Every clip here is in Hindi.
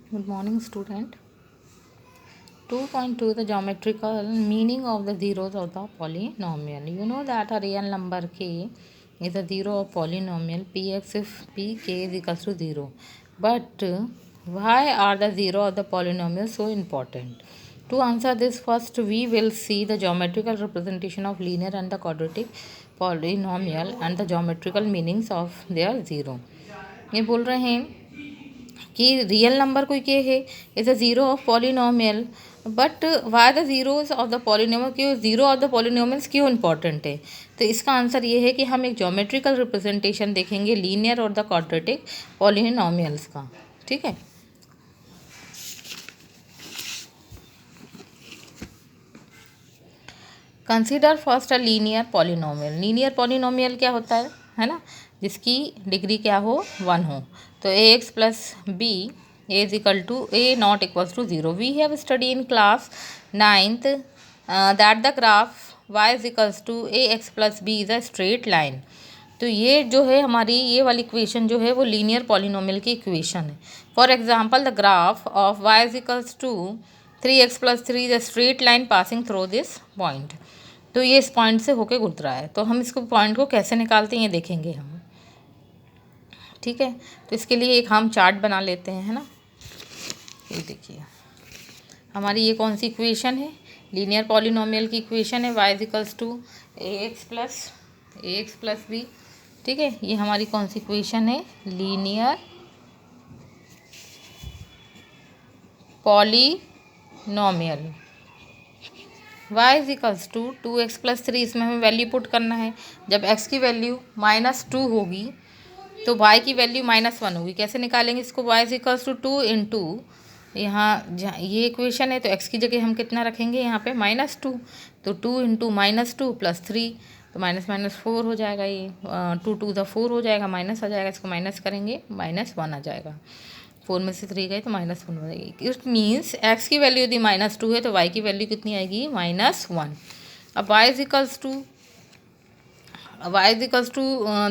Good morning, student. 2.2 the geometrical meaning of the zeros of the polynomial. You know that a real number k is a zero of polynomial px if pk is equals to 0. But why are the zero of the polynomial so important? To answer this, first we will see the geometrical representation of linear and the quadratic polynomial and the geometrical meanings of their zero. ये बोल रहे हैं कि रियल नंबर कोई के है is a zero of polynomial, but why the zeros of the polynomial, क्यों ज़ीरो ऑफ द पॉलिनोमियल्स क्यों इंपॉर्टेंट है? तो इसका आंसर ये है कि हम एक ज्योमेट्रिकल रिप्रेजेंटेशन देखेंगे लीनियर और द क्वाड्रेटिक पॉलिनोमियल्स का। ठीक है, consider first a linear polynomial. Linear polynomial क्या होता है ना, जिसकी डिग्री क्या हो, 1 हो। तो a x plus b a is equal to a not equals to 0। We have study in class 9th that the graph y is equals to a x plus b is a straight line. तो ये जो है हमारी ये वाली इक्वेशन जो है वो लीनियर पॉलिनोमियल की इक्वेशन है। For example the graph of y is equals to 3x plus 3 is a straight line passing through this point. तो ये इस पॉइंट से होके गुजरा है, तो हम इसको पॉइंट को कैसे निकालते हैं ये देखेंगे हम। ठीक है, तो इसके लिए एक हम चार्ट बना लेते हैं, है ना। ये देखिए हमारी ये कौन सी इक्वेशन है, लीनियर पॉलिनोमियल की इक्वेशन है y equals to a x plus b. ठीक है, ये हमारी कौन सी इक्वेशन है, linear polynomial. y is equals to 2x plus 3, इसमें हमें वैल्यू पुट करना है। जब x की वैल्यू -2 होगी तो y की वैल्यू -1 होगी। कैसे निकालेंगे इसको, y is equals to 2 into यहाँ जहाँ ये इक्वेशन है तो x की जगह हम कितना रखेंगे यहाँ पे -2, तो 2 इंटू -2 प्लस 3, तो माइनस माइनस 4 हो जाएगा। ये 2 2 द 4 हो जाएगा, माइनस आ जाएगा, इसको माइनस करेंगे -1 आ जाएगा। 4 में से 3 गए तो -1 हो जाएगी। इट मीन्स x की वैल्यू यदि -2 है तो y की वैल्यू कितनी आएगी, -1। अब y is equals to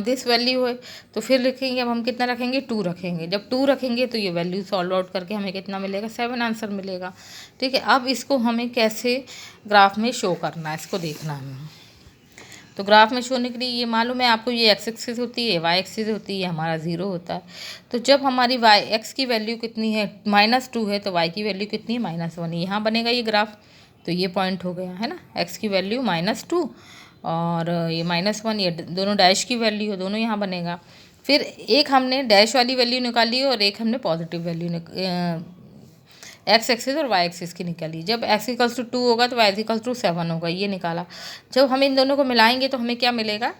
this value है, तो फिर लिखेंगे, अब हम कितना रखेंगे, 2 रखेंगे। जब 2 रखेंगे तो ये वैल्यू सॉल्व आउट करके हमें कितना मिलेगा, 7 आंसर मिलेगा। ठीक है, अब इसको हमें कैसे ग्राफ में शो करना है, इसको देखना है। तो ग्राफ में शो होने के लिए ये मालूम है आपको, ये एक्स एक्सिस होती है, वाई एक्सिस होती है, हमारा 0 होता है। तो जब हमारी वाई एक्स की वैल्यू कितनी है, -2 है, तो वाई की वैल्यू कितनी है, -1। यहाँ बनेगा ये ग्राफ, तो ये पॉइंट हो गया, है ना। एक्स की वैल्यू -2 और ये -1, ये दोनों डैश की वैल्यू है, दोनों यहाँ बनेगा। फिर एक हमने डैश वाली वैल्यू निकाली और एक हमने पॉजिटिव वैल्यू एक्स एक्सिस और वाई एक्सिस की निकाली। जब एक्स इक्वल्स टू 2 होगा तो वाई इक्वल्स टू 7 होगा, ये निकाला। जब हम इन दोनों को मिलाएंगे तो हमें क्या मिलेगा,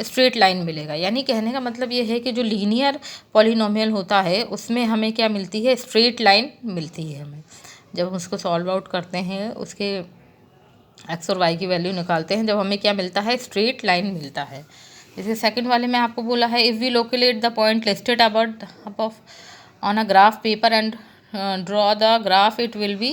स्ट्रेट लाइन मिलेगा। यानी कहने का मतलब ये है कि जो लीनियर पॉलिनोमियल होता है उसमें हमें क्या मिलती है, स्ट्रेट लाइन मिलती है हमें। जब हम उसको सॉल्व आउट करते हैं, उसके एक्स और वाई की वैल्यू निकालते हैं, जब हमें क्या मिलता है, स्ट्रेट लाइन मिलता है। जैसे सेकंड वाले में आपको बोला है, if we locate the point listed above on a graph paper and draw the graph, it will be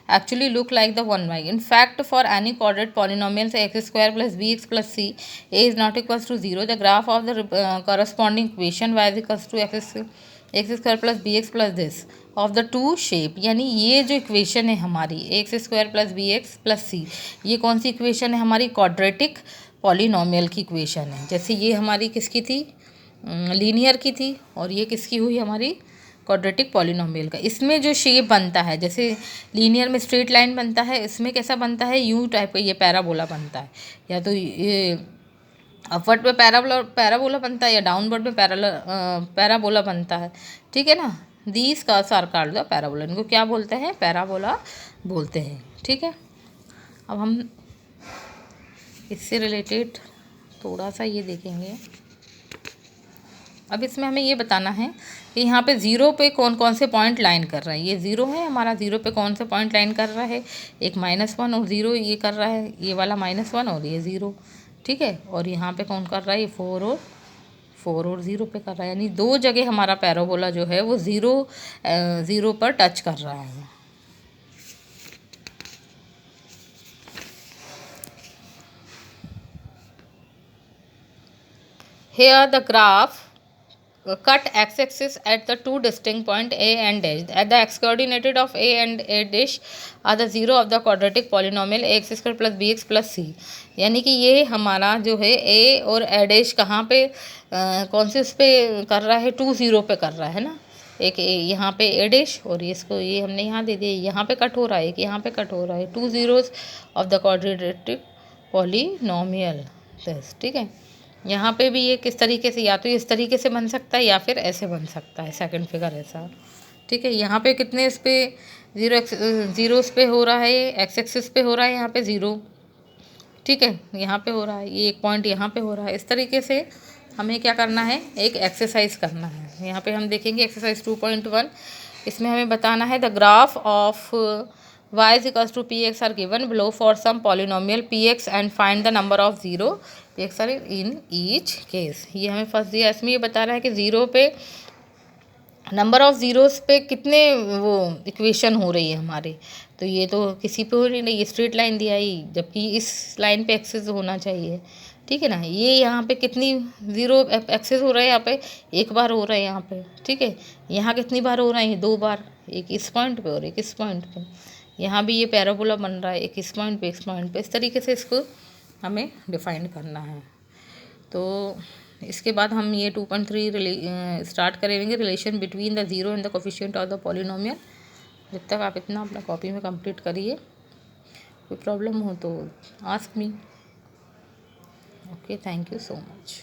actually look like the 1y. In fact, for any quadrate polynomials x square plus bx plus c, a is not equals to 0, the graph of the corresponding equation y is equals to x square plus bx plus this of the two shape। यानी ये जो इक्वेशन है हमारी x square plus b x plus c, ये कौन सी इक्वेशन है, हमारी क्वाड्रेटिक पॉलिनोमियल की इक्वेशन है। जैसे ये हमारी किसकी थी, लीनियर की थी, और ये किसकी हुई, हमारी क्वाड्रेटिक पॉलिनोमियल का। इसमें जो शेप बनता है, जैसे लीनियर में स्ट्रेट लाइन बनता है, इसमें कैसा बनता है, यू टाइप का ये पैराबोला बनता है। या तो ये अपवर्ड पे पैराबोला बनता है या डाउनवर्ड में पैराबोला बनता है। ठीक है ना, दीज का आर द पैराबोला, इनको क्या बोलते हैं, पैराबोला बोलते हैं। ठीक है, अब हम इससे रिलेटेड थोड़ा सा ये देखेंगे। अब इसमें हमें ये बताना है कि यहाँ पे 0 पे कौन कौन से पॉइंट लाइन कर रहा है। ये 0 है हमारा, 0 पे कौन से पॉइंट लाइन कर रहा है, एक -1 और 0 ये कर रहा है, ये वाला -1 और ये 0। ठीक है, और यहाँ पे कौन कर रहा है, ये 4 और 0 पे कर रहा है। यानी 2 जगह हमारा पैराबोला जो है वो 0 पर टच कर रहा है। Here the graph cut x-axis at the two distinct point a and dash. At the x-coordinate of a and a dash are the zero of the quadratic polynomial ax square plus bx plus c. यानी कि ये हमारा जो है a और a dash कहाँ पे कौन से उस पे कर रहा है, 2 0 पे कर रहा है ना, एक यहाँ पे a dash और इसको ये हमने यहाँ दे दिया, यहाँ पे कट हो रहा है, एक यहाँ पे कट हो रहा है, 2 zeros of the quadratic polynomial. ठीक है, यहाँ पे भी ये किस तरीके से, या तो इस तरीके से बन सकता है या फिर ऐसे बन सकता है, सेकंड फिगर ऐसा. ठीक है, यहाँ पे कितने इस पे ज़ीरो इस पे हो रहा है, एक्स एक्सिस पे हो रहा है यहाँ पे 0. ठीक है, यहाँ पे हो रहा है, ये एक पॉइंट यहाँ पे हो रहा है. इस तरीके से हमें क्या करना है, एक एक्सरसाइज करना है. यहाँ पे हम देखेंगे एक्सरसाइज 2.1. इसमें हमें बताना है the graph of y is equals to px are given below for some polynomial px and find the number of zero px are in each case. ये हमें फर्स्ट दिया, इसमें ये बता रहा है कि ज़ीरो पे नंबर ऑफ़ ज़ीरोज़ पे कितने वो इक्वेशन हो रही है हमारे. तो ये तो किसी पे हो रही नहीं, ये स्ट्रेट लाइन दिया ही, जबकि इस लाइन पे एक्सेस होना चाहिए. ठीक है ना, ये यहाँ पे कितनी ज़ीरो एक्सेस हो रहा है, यहाँ पे एक बार हो रहा है यहाँ पे. ठीक है, यहाँ कितनी बार हो रहा है, 2 बार, एक इस पॉइंट पे और एक इस पॉइंट पे. यहाँ भी ये पैराबोला बन रहा है, एक इस पॉइंट पे, इस पॉइंट पे. इस तरीके से इसको हमें डिफाइन करना है. तो इसके बाद हम ये 2.3 स्टार्ट करेंगे, relation between the zero and the coefficient of the polynomial. जब तक आप इतना अपना कॉपी में कंप्लीट करिए, कोई प्रॉब्लम हो तो ask me. Okay, thank you so much.